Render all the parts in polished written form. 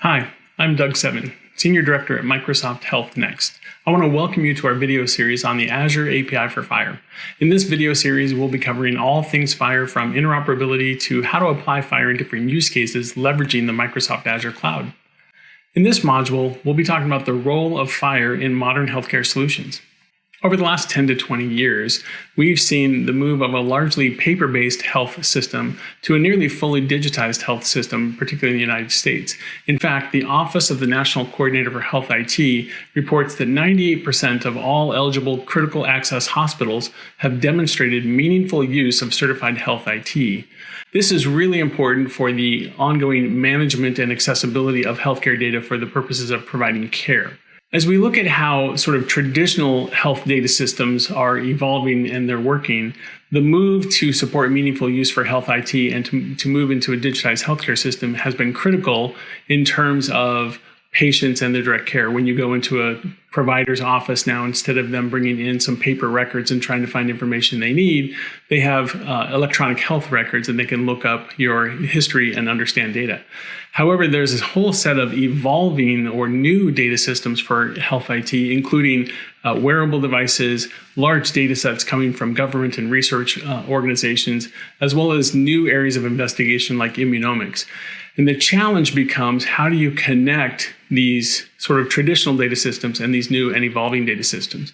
Hi, I'm Doug Seven, Senior Director at Microsoft Health Next. I want to welcome you to our video series on the Azure API for FHIR. In this video series, we'll be covering all things FHIR, from interoperability to how to apply FHIR in different use cases leveraging the Microsoft Azure Cloud. In this module, we'll be talking about the role of FHIR in modern healthcare solutions. Over the last 10 to 20 years, we've seen the move of a largely paper-based health system to a nearly fully digitized health system, particularly in the United States. In fact, the Office of the National Coordinator for Health IT reports that 98% of all eligible critical access hospitals have demonstrated meaningful use of certified health IT. This is really important for the ongoing management and accessibility of healthcare data for the purposes of providing care. As we look at how sort of traditional health data systems are evolving and they're working, the move to support meaningful use for health IT and to move into a digitized healthcare system has been critical in terms of patients and their direct care. When you go into a provider's office now, instead of them bringing in some paper records and trying to find information they need, they have electronic health records and they can look up your history and understand data. However, there's this whole set of evolving or new data systems for health IT, including wearable devices, large data sets coming from government and research organizations, as well as new areas of investigation like immunomics. And the challenge becomes, how do you connect these sort of traditional data systems and these new and evolving data systems?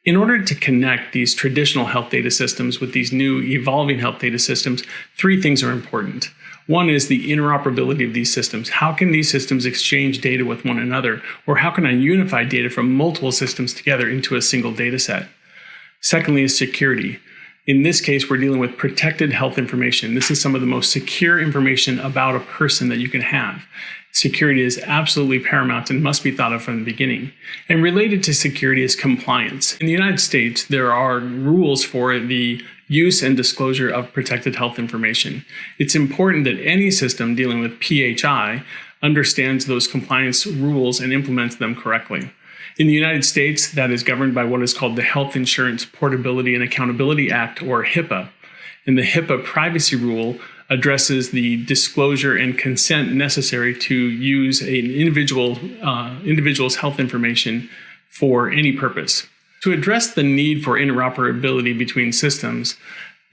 In order to connect these traditional health data systems with these new evolving health data systems, three things are important. One is the interoperability of these systems. How can these systems exchange data with one another? Or how can I unify data from multiple systems together into a single data set? Secondly is security. In this case, we're dealing with protected health information. This is some of the most secure information about a person that you can have. Security is absolutely paramount and must be thought of from the beginning. And related to security is compliance. In the United States, there are rules for the use and disclosure of protected health information. It's important that any system dealing with PHI understands those compliance rules and implements them correctly. In the United States, that is governed by what is called the Health Insurance Portability and Accountability Act, or HIPAA. And the HIPAA privacy rule addresses the disclosure and consent necessary to use an individual's health information for any purpose. To address the need for interoperability between systems,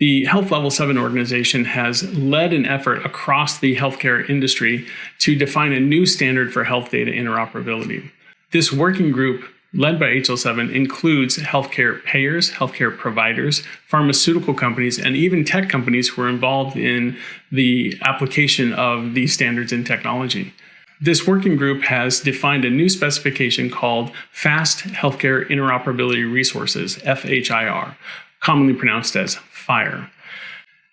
the Health Level 7 organization has led an effort across the healthcare industry to define a new standard for health data interoperability. This working group, led by HL7, includes healthcare payers, healthcare providers, pharmaceutical companies, and even tech companies who are involved in the application of these standards in technology. This working group has defined a new specification called Fast Healthcare Interoperability Resources, FHIR, commonly pronounced as FHIR.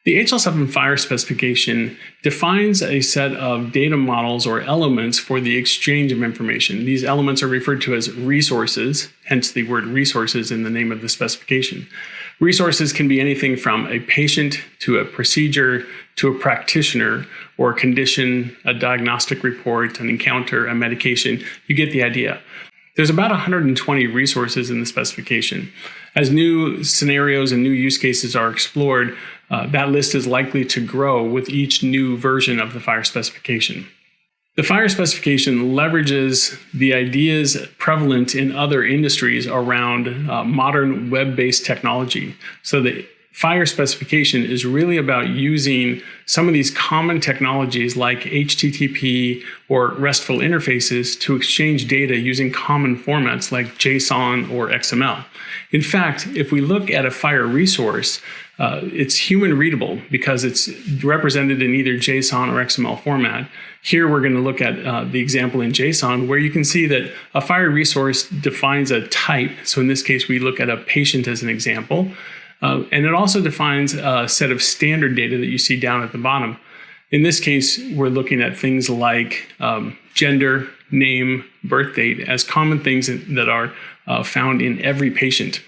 The HL7 FHIR specification defines a set of data models or elements for the exchange of information. These elements are referred to as resources, hence the word resources in the name of the specification. Resources can be anything from a patient to a procedure to a practitioner or a condition, a diagnostic report, an encounter, a medication. You get the idea. There's about 120 resources in the specification. As new scenarios and new use cases are explored, that list is likely to grow with each new version of the FHIR specification. The FHIR specification leverages the ideas prevalent in other industries around modern web-based technology. So the FHIR specification is really about using some of these common technologies like HTTP or RESTful interfaces to exchange data using common formats like JSON or XML. In fact, if we look at a FHIR resource, it's human readable because it's represented in either JSON or XML format. Here we're going to look at the example in JSON, where you can see that a FHIR resource defines a type. So in this case, we look at a patient as an example. And it also defines a set of standard data that you see down at the bottom. In this case, we're looking at things like gender, name, birth date as common things that are found in every patient.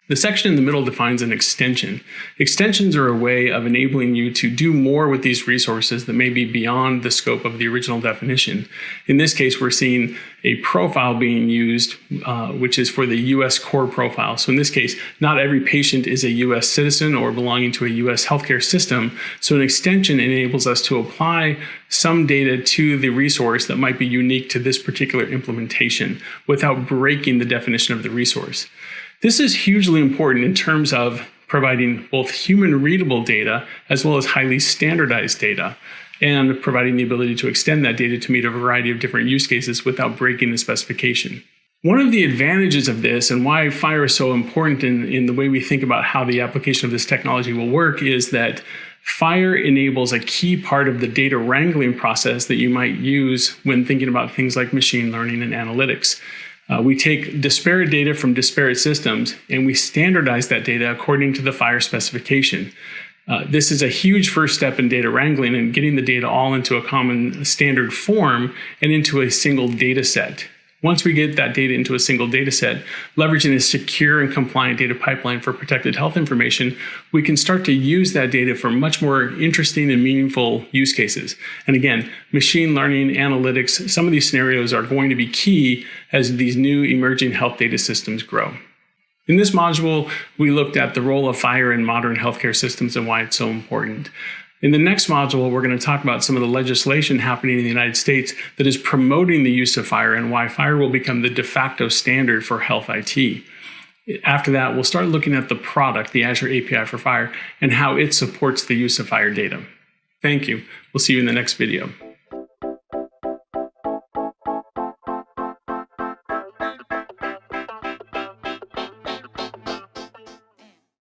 The section in the middle defines an extension. Extensions are a way of enabling you to do more with these resources that may be beyond the scope of the original definition. In this case, we're seeing a profile being used, which is for the U.S. core profile. So in this case, not every patient is a U.S. citizen or belonging to a U.S. healthcare system. So an extension enables us to apply some data to the resource that might be unique to this particular implementation without breaking the definition of the resource. This is hugely important in terms of providing both human-readable data as well as highly standardized data, and providing the ability to extend that data to meet a variety of different use cases without breaking the specification. One of the advantages of this, and why FHIR is so important in the way we think about how the application of this technology will work, is that FHIR enables a key part of the data wrangling process that you might use when thinking about things like machine learning and analytics. We take disparate data from disparate systems and we standardize that data according to the FHIR specification. This is a huge first step in data wrangling and getting the data all into a common standard form and into a single data set. Once we get that data into a single data set, leveraging a secure and compliant data pipeline for protected health information, we can start to use that data for much more interesting and meaningful use cases. And again, machine learning, analytics, some of these scenarios are going to be key as these new emerging health data systems grow. In this module, we looked at the role of FHIR in modern healthcare systems and why it's so important. In the next module, we're going to talk about some of the legislation happening in the United States that is promoting the use of FHIR and why FHIR will become the de facto standard for health IT. After that, we'll start looking at the product, the Azure API for FHIR, and how it supports the use of FHIR data. Thank you. We'll see you in the next video.